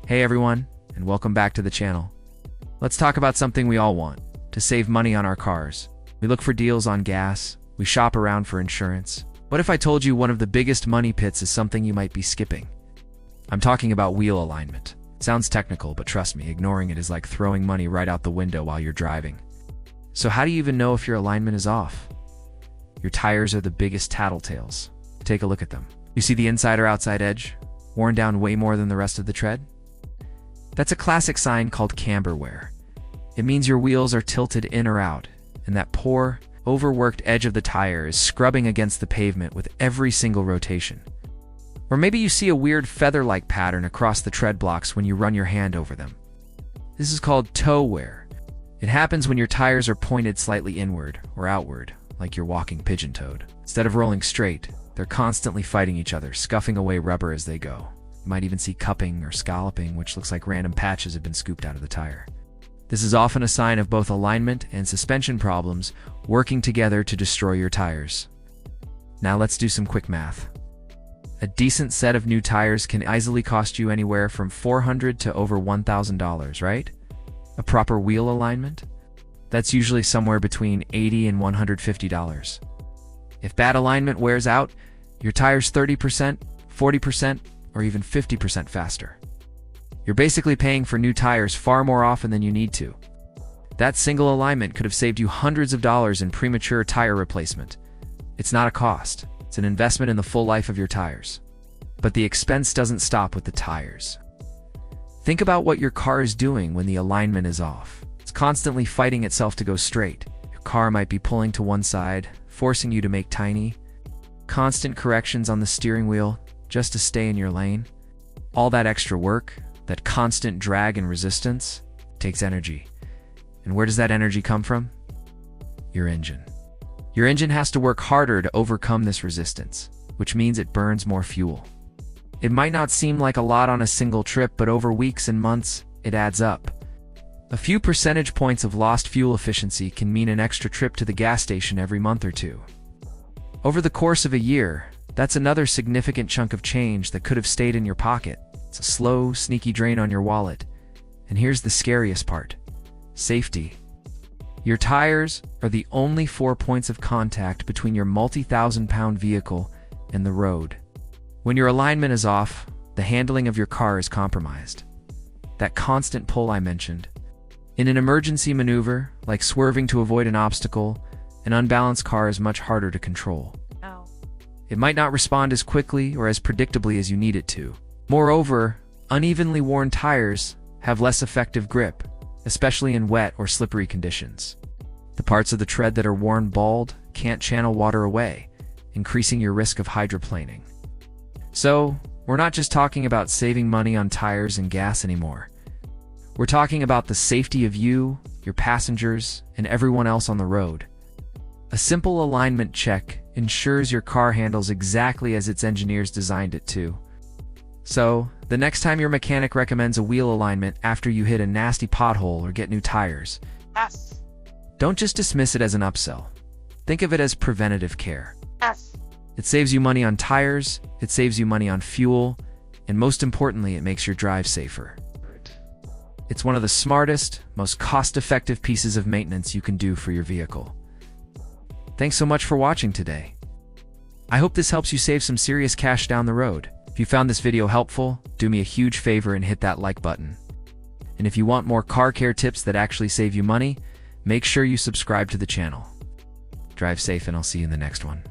Hey everyone, and welcome back to the channel. Let's talk about something we all want, to save money on our cars. We look for deals on gas, we shop around for insurance. What if I told you one of the biggest money pits is something you might be skipping? I'm talking about wheel alignment. Sounds technical, but trust me, ignoring it is like throwing money right out the window while you're driving. So how do you even know if your alignment is off? Your tires are the biggest tattletales. Take a look at them. You see the inside or outside edge, worn down way more than the rest of the tread? That's a classic sign called camber wear. It means your wheels are tilted in or out, and that poor, overworked edge of the tire is scrubbing against the pavement with every single rotation. Or maybe you see a weird feather-like pattern across the tread blocks when you run your hand over them. This is called toe wear. It happens when your tires are pointed slightly inward or outward, like you're walking pigeon-toed. Instead of rolling straight, they're constantly fighting each other, scuffing away rubber as they go. You might even see cupping or scalloping, which looks like random patches have been scooped out of the tire. This is often a sign of both alignment and suspension problems working together to destroy your tires. Now let's do some quick math. A decent set of new tires can easily cost you anywhere from $400 to over $1,000, right? A proper wheel alignment? That's usually somewhere between $80 and $150. If bad alignment wears out, your tire's 30%, 40%, or even 50% faster. You're basically paying for new tires far more often than you need to. That single alignment could have saved you hundreds of dollars in premature tire replacement. It's not a cost, it's an investment in the full life of your tires. But the expense doesn't stop with the tires. Think about what your car is doing when the alignment is off. It's constantly fighting itself to go straight. Your car might be pulling to one side, forcing you to make tiny, constant corrections on the steering wheel just to stay in your lane. All that extra work, that constant drag and resistance, takes energy. And where does that energy come from? Your engine. Your engine has to work harder to overcome this resistance, which means it burns more fuel. It might not seem like a lot on a single trip, but over weeks and months, it adds up. A few percentage points of lost fuel efficiency can mean an extra trip to the gas station every month or two. Over the course of a year, that's another significant chunk of change that could have stayed in your pocket. It's a slow, sneaky drain on your wallet. And here's the scariest part: safety. Your tires are the only 4 points of contact between your multi-thousand-pound vehicle and the road. When your alignment is off, the handling of your car is compromised. That constant pull I mentioned. In an emergency maneuver, like swerving to avoid an obstacle, an unbalanced car is much harder to control. It might not respond as quickly or as predictably as you need it to. Moreover, unevenly worn tires have less effective grip, especially in wet or slippery conditions. The parts of the tread that are worn bald can't channel water away, increasing your risk of hydroplaning. So, we're not just talking about saving money on tires and gas anymore. We're talking about the safety of you, your passengers, and everyone else on the road. A simple alignment check ensures your car handles exactly as its engineers designed it to. So, the next time your mechanic recommends a wheel alignment after you hit a nasty pothole or get new tires, Yes. don't just dismiss it as an upsell. Think of it as preventative care. Yes. It saves you money on tires, it saves you money on fuel, and most importantly, it makes your drive safer. It's one of the smartest, most cost-effective pieces of maintenance you can do for your vehicle. Thanks so much for watching today. I hope this helps you save some serious cash down the road. If you found this video helpful, do me a huge favor and hit that like button. And if you want more car care tips that actually save you money, make sure you subscribe to the channel. Drive safe and I'll see you in the next one.